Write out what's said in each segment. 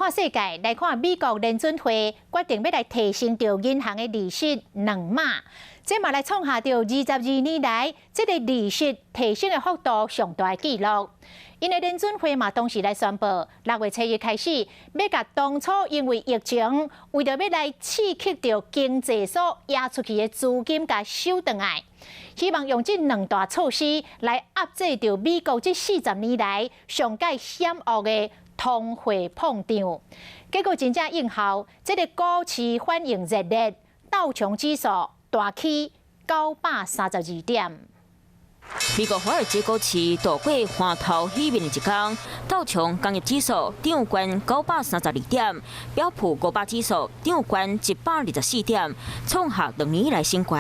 看世界，来看美国联准会决定要来提升着银行的利息2码，这嘛来创下着22年来这个利息提升的幅度上大的纪录。因为联准会嘛当时来宣布，6月7日开始，要甲当初因为疫情为着要来刺激着经济所压出去的资金，甲收回来。希望用这2大措施来压制着美国这40年来上界险恶的通货膨胀。结果真正应效，这个股市反应热烈，道琼指数大起932点。美国华尔街股市度过欢头喜面的一天，道琼工业指数涨关932点，标普500指数涨关124点，创下2年以来新高。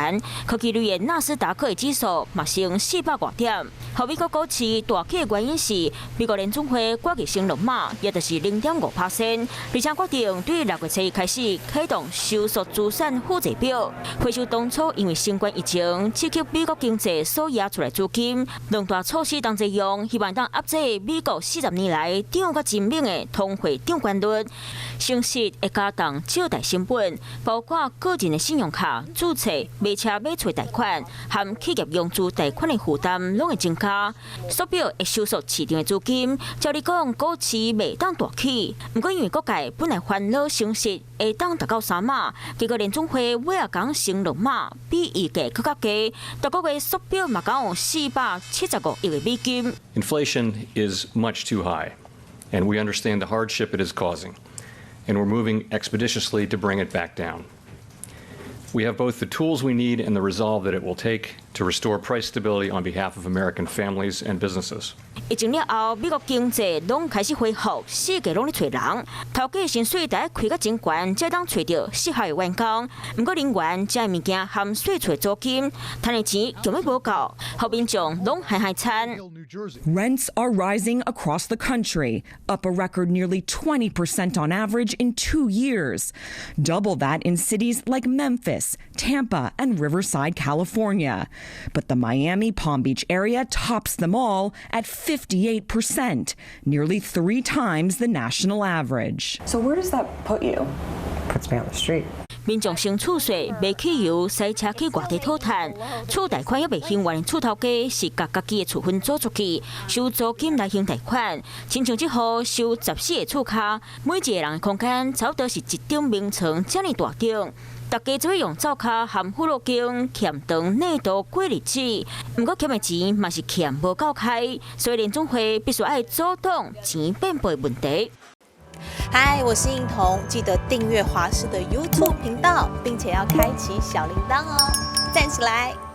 科技类的纳斯达克指数嘛升400多点。后美国股市大起的原因是美国联准会决议升2码，也就是0.5%，而且决定对6月7日开始启动收缩资产负债表，回收当初因为新冠疫情刺激美国经济所压出来资金。2大措施当作用，希望当压制美国40年来涨到真猛的通货胀关率。升息会加重借贷成本，包括个人的信用卡、注册、买车买厝贷款和企业融资贷款的负担拢会增加，缩表会收缩市场的资金。照理讲，股市袂当大起，不过因为各界本来烦恼升息会当达到3码，结果联准会尾也讲升2码，比预计更加低。到个月缩表嘛讲有475亿的美金。Inflation is much too high, and we understand the hardship it is causing, and we're moving expeditiously to bring it back down. We have both the tools we need and the resolve that it will take to restore price stability on behalf of American families and businesses. 疫情了后，美国经济拢开始恢复，世界拢咧找人，头家薪水在开甲真悬，才当找到适合的员工。不过人员这物件含税出租金，赚的钱根本无够，后民众拢害惨。 Rents are rising across the country, up a record nearly 20% on average in 2 years. Double that in cities like Memphis, Tampa, and Riverside, California. But the Miami Palm Beach area tops them all at 58%, nearly 3 times the national average. So where does that put you? Puts me on the street. 民众升厝税、卖汽油、塞车去外地讨摊，厝贷款也未还完的厝头家是甲家己的厝份租出去，收租金来还贷款。亲像这户收14个厝卡，每一个人的空间差不多是一张眠床这么大张。 大家只会用灶卡含护路经欠长内度过日子，不过欠的钱嘛是欠无够开，所以联准会必须爱阻挡钱变薄的问题。 嗨，我是映彤，记得订阅华视的 YouTube 频道，并且要开启小铃铛哦，站起来！